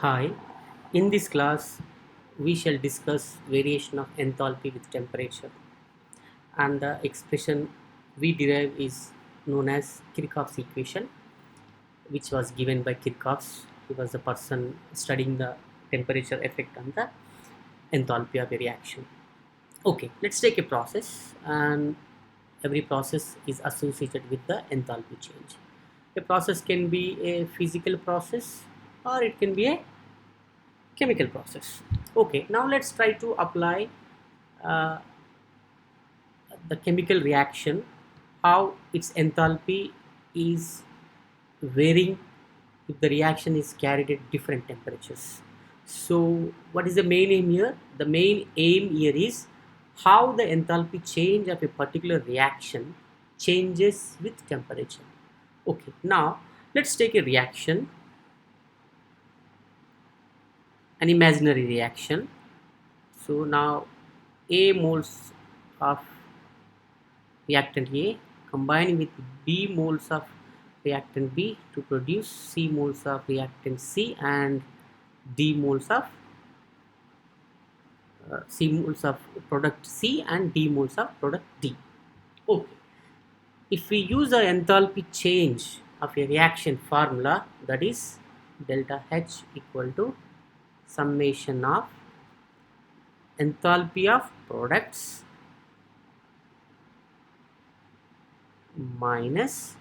Hi, in this class we shall discuss variation of enthalpy with temperature, and the expression we derive is known as Kirchhoff's equation, which was given by Kirchhoff. He was the person studying the temperature effect on the enthalpy of a reaction. Okay, let's take a process, and every process is associated with the enthalpy change. A process can be a physical process or it can be a chemical process. Okay, now let's try to apply uh, the chemical reaction, how its enthalpy is varying if the reaction is carried at different temperatures. So what is the main aim here? The main aim here is how the enthalpy change of a particular reaction changes with temperature. Okay, now let's take a reaction, an imaginary reaction. So now A moles of reactant A combine with B moles of reactant B to produce C moles of reactant C and D moles of C moles of product C and D moles of product D. Okay. If we use the enthalpy change of a reaction formula, that is delta H equal to summation of enthalpy of products minus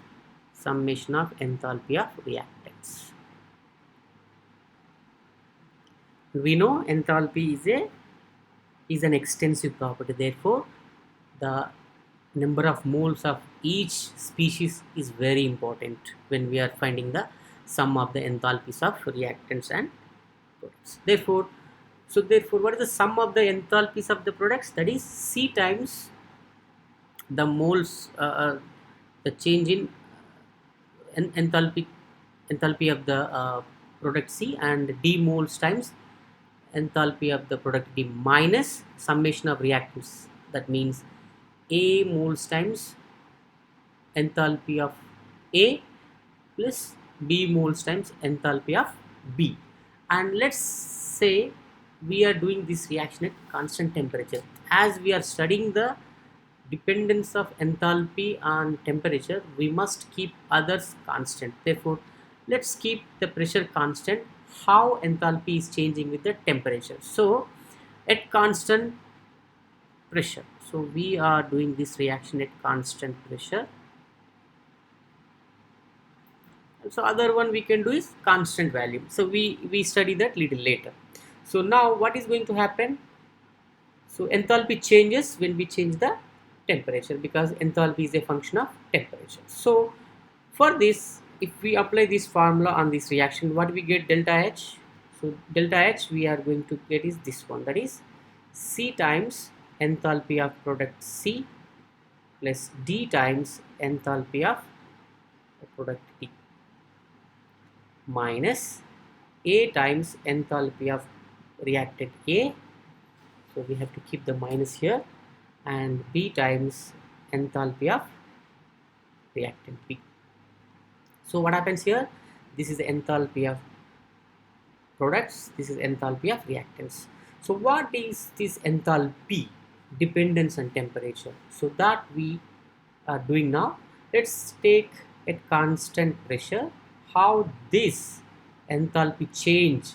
summation of enthalpy of reactants. We know enthalpy is an extensive property. Therefore, the number of moles of each species is very important when we are finding the sum of the enthalpies of reactants and products. Therefore, what is the sum of the enthalpies of the products? That is C times the moles, the change in enthalpy of the product C, and D moles times enthalpy of the product D minus summation of reactants. That means A moles times enthalpy of A plus B moles times enthalpy of B. And let's say we are doing this reaction at constant temperature. As we are studying the dependence of enthalpy on temperature, we must keep others constant. Therefore, let's keep the pressure constant. How enthalpy is changing with the temperature? So at constant pressure, so we are doing this reaction at constant pressure. So other one we can do is constant value. So we study that little later. So now what is going to happen? So enthalpy changes when we change the temperature, because enthalpy is a function of temperature. So for this, if we apply this formula on this reaction, what we get? Delta H. So delta H we are going to get is this one, that is C times enthalpy of product C plus D times enthalpy of product D minus A times enthalpy of reactant A. So we have to keep the minus here, and B times enthalpy of reactant B. So what happens here? This is the enthalpy of products, this is enthalpy of reactants. So what is this enthalpy dependence on temperature? So that we are doing now. Let's take at constant pressure how this enthalpy change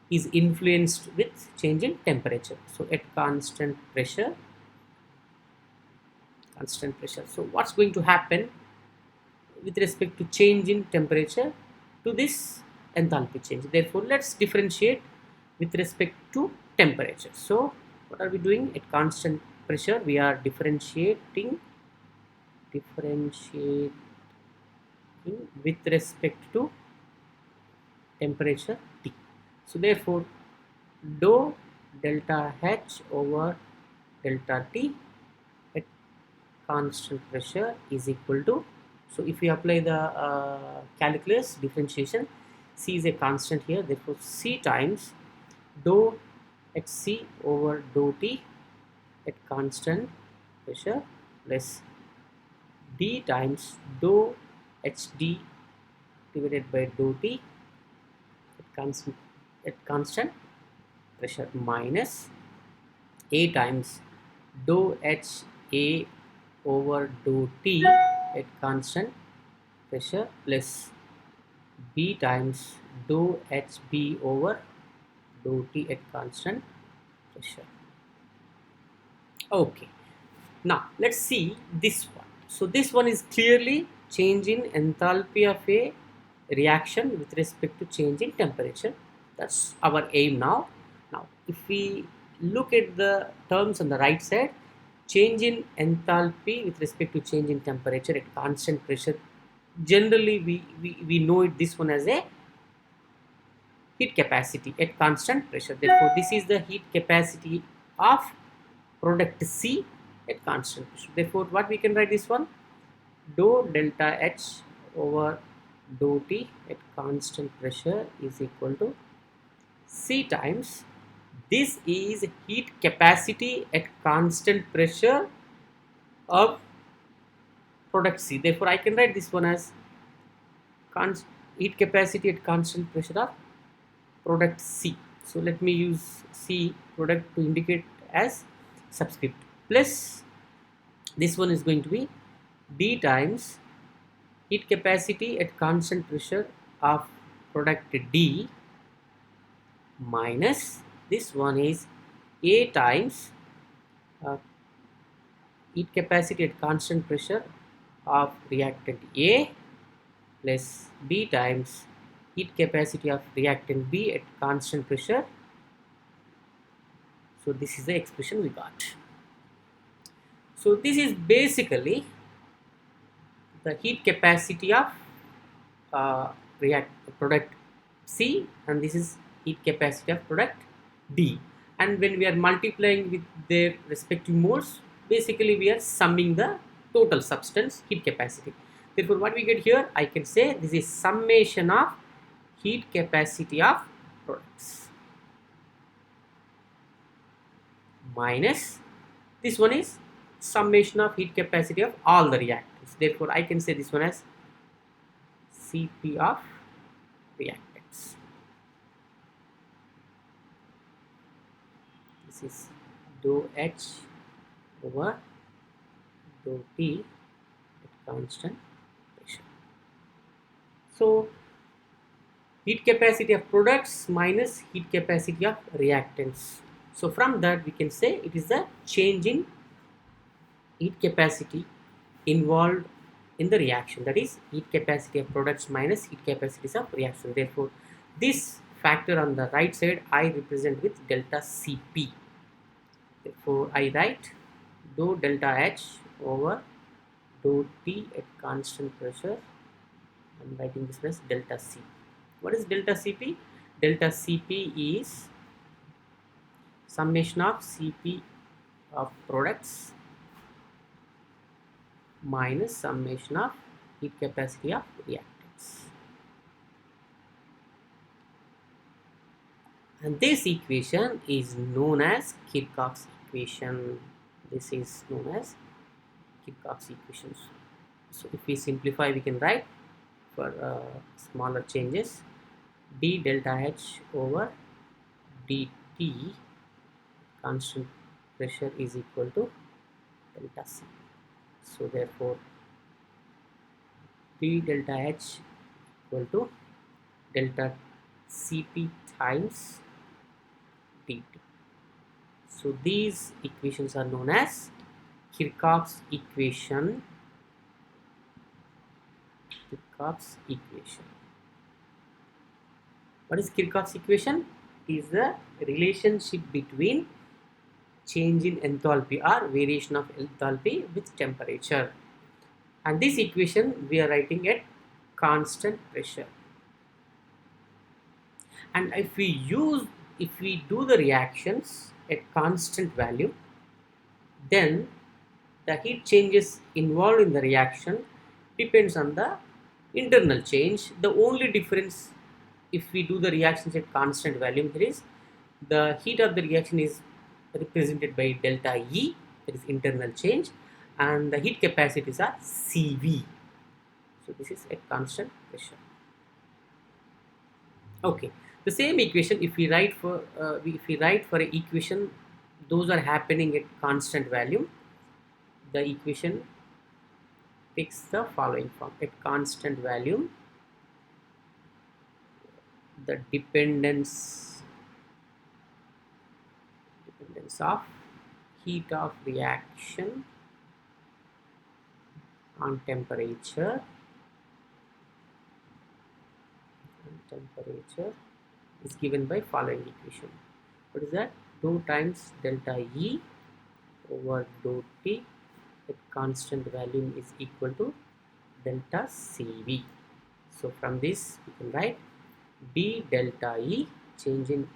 is influenced with change in temperature. So at constant pressure. So what's going to happen with respect to change in temperature to this enthalpy change? Therefore, let's differentiate with respect to temperature. So what are we doing? At constant pressure we are differentiating with respect to temperature T. So therefore dou delta H over delta T at constant pressure is equal to, so if we apply the calculus differentiation, C is a constant here, therefore C times dou Hc over dou T at constant pressure plus D times dou Hd divided by dou T at constant at constant pressure minus A times dou H A over dou T at constant pressure plus B times dou HB over dou T at constant pressure. Okay, now let's see this one. So this one is clearly change in enthalpy of a reaction with respect to change in temperature. That's our aim now. Now if we look at the terms on the right side, change in enthalpy with respect to change in temperature at constant pressure, generally we know it, this one as a heat capacity at constant pressure. Therefore this is the heat capacity of product C at constant pressure. Therefore what we can write, this one, dou delta H over dou T at constant pressure is equal to C times, this is heat capacity at constant pressure of product C. Therefore I can write this one as heat capacity at constant pressure of product C. So let me use C product to indicate as subscript, plus this one is going to be D times heat capacity at constant pressure of product D minus this one is A times heat capacity at constant pressure of reactant A plus B times heat capacity of reactant B at constant pressure. So this is the expression we got. So this is basically the heat capacity of product C, and this is heat capacity of product D. And when we are multiplying with their respective moles, basically we are summing the total substance heat capacity. Therefore what we get here, I can say this is summation of heat capacity of products minus this one is summation of heat capacity of all the reactants. Therefore I can say this one as Cp of reactants. This is dou H over dou T at constant pressure. So heat capacity of products minus heat capacity of reactants. So from that we can say it is the change in heat capacity involved in the reaction, that is heat capacity of products minus heat capacities of reaction. Therefore this factor on the right side I represent with delta Cp. Therefore I write dou delta H over dou T at constant pressure. I am writing this as delta C. What is delta Cp? Delta Cp is summation of Cp of products minus summation of heat capacity of reactants. And this equation is known as Kirchhoff's equation. This is known as Kirchhoff's equations. So if we simplify, we can write for smaller changes d delta H over dt constant pressure is equal to delta C. So therefore d delta H equal to delta Cp times dt. So these equations are known as Kirchhoff's equation. Kirchhoff's equation. What is Kirchhoff's equation? It is the relationship between change in enthalpy or variation of enthalpy with temperature. And this equation we are writing at constant pressure. And if we do the reactions at constant value, then the heat changes involved in the reaction depends on the internal change. The only difference if we do the reactions at constant value, there is the heat of the reaction is represented by delta E, that is internal change, and the heat capacities are Cv. So this is at constant pressure. Okay, The same equation, if we write for an equation, those are happening at constant value. The equation takes the following form: at constant value, the dependence of heat of reaction on temperature is given by following equation. What is that? Dou times delta E over dou T at constant volume is equal to delta CV. So from this we can write d delta E, change in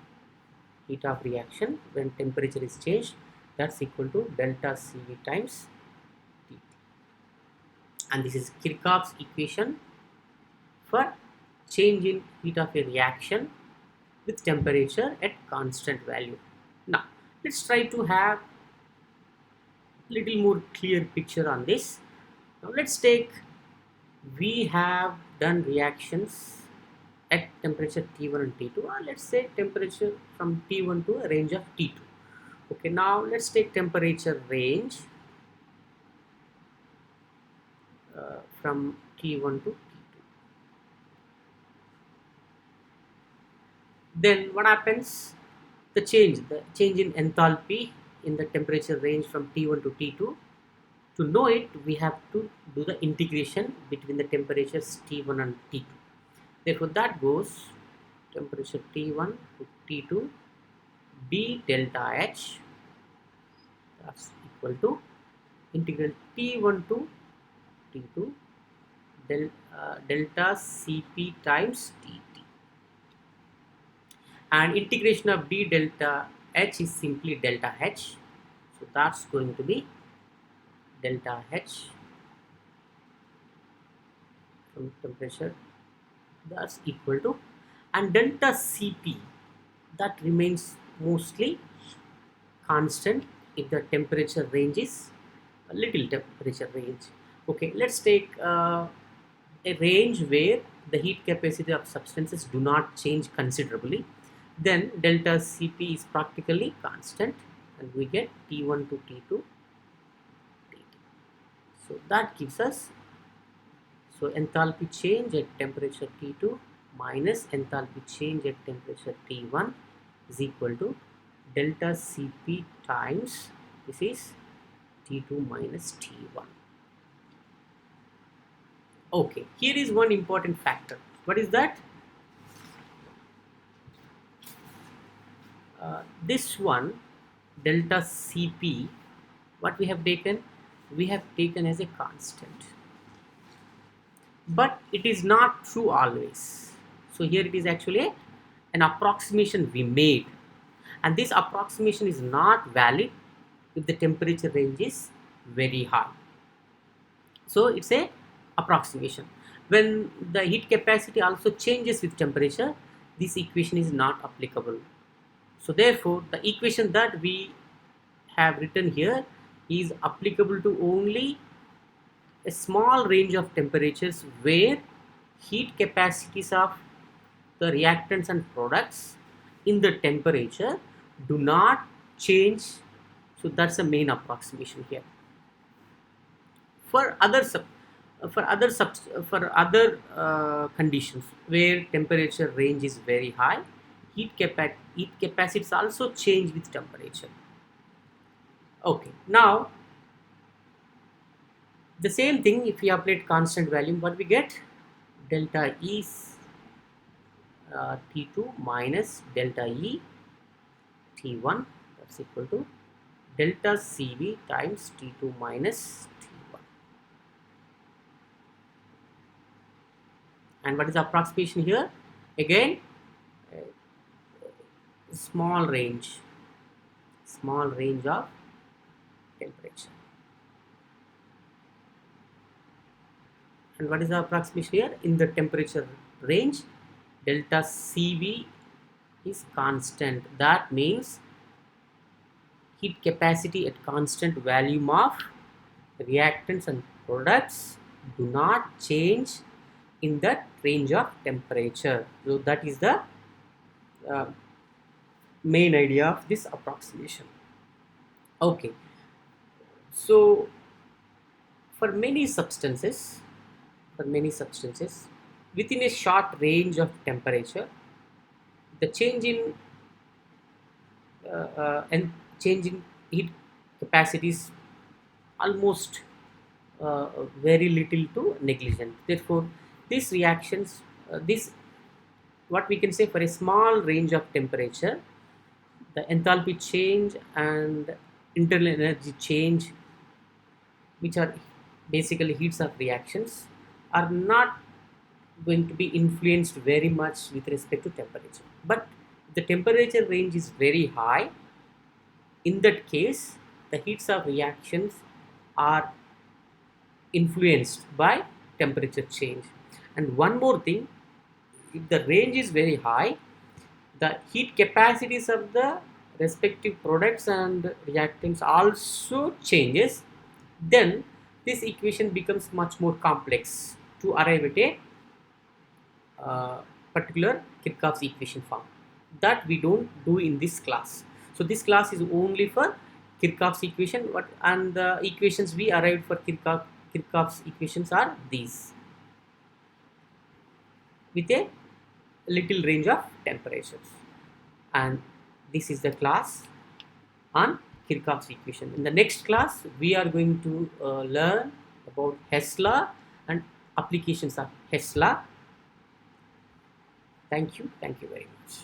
heat of reaction when temperature is changed, that's equal to delta CV times T. And this is Kirchhoff's equation for change in heat of a reaction with temperature at constant value. Now let's try to have little more clear picture on this. Now let's take, we have done reactions at temperature T1 and T2, or let's say temperature from T1 to a range of T2. Okay, now let's take temperature range from T1 to T2. Then what happens? The change in enthalpy in the temperature range from T1 to T2. To know it, we have to do the integration between the temperatures T1 and T2. Therefore, that goes temperature T1 to T2 d delta H, that's equal to integral T1 to T2 delta Cp times Tt. And integration of d delta H is simply delta H. So that's going to be delta H from temperature, that's equal to, and delta Cp, that remains mostly constant if the temperature range is a little temperature range. Okay, let's take a range where the heat capacity of substances do not change considerably. Then delta Cp is practically constant and we get T1 to T2 Tt. So that gives us, so enthalpy change at temperature T2 minus enthalpy change at temperature T1 is equal to delta Cp times, this is T2 minus T1. Okay, here is one important factor. What is that? This one, delta Cp, what we have taken? We have taken as a constant. But it is not true always. So here it is actually an approximation we made. And this approximation is not valid if the temperature range is very high. So it's a approximation. When the heat capacity also changes with temperature, this equation is not applicable. So therefore, the equation that we have written here is applicable to only a small range of temperatures where heat capacities of the reactants and products in the temperature do not change. So that's the main approximation here. For other conditions where temperature range is very high, heat capacities also change with temperature. Okay, now the same thing, if we apply constant value, what we get? Delta E is T2 minus delta E T1, that's equal to delta Cv times T2 minus T1. And what is the approximation here? Again, small range of temperature. And what is the approximation here? In the temperature range, delta Cv is constant. That means heat capacity at constant volume of reactants and products do not change in that range of temperature. So that is the uh, main idea of this approximation. Okay, so for many substances, for many substances, within a short range of temperature, the and change in heat capacity is almost very little to negligent. Therefore, these reactions, this what we can say, for a small range of temperature, the enthalpy change and internal energy change, which are basically heats of reactions, are not going to be influenced very much with respect to temperature. But the temperature range is very high. In that case, the heats of reactions are influenced by temperature change. And one more thing, if the range is very high, the heat capacities of the respective products and reactants also changes, then this equation becomes much more complex to arrive at a particular Kirchhoff's equation form that we don't do in this class. So this class is only for Kirchhoff's equation. What and the equations we arrived for Kirchhoff's equations are these, with a little range of temperatures. And this is the class on Kirchhoff's equation. In the next class, we are going to learn about Hess law and applications of Hess law. Thank you very much.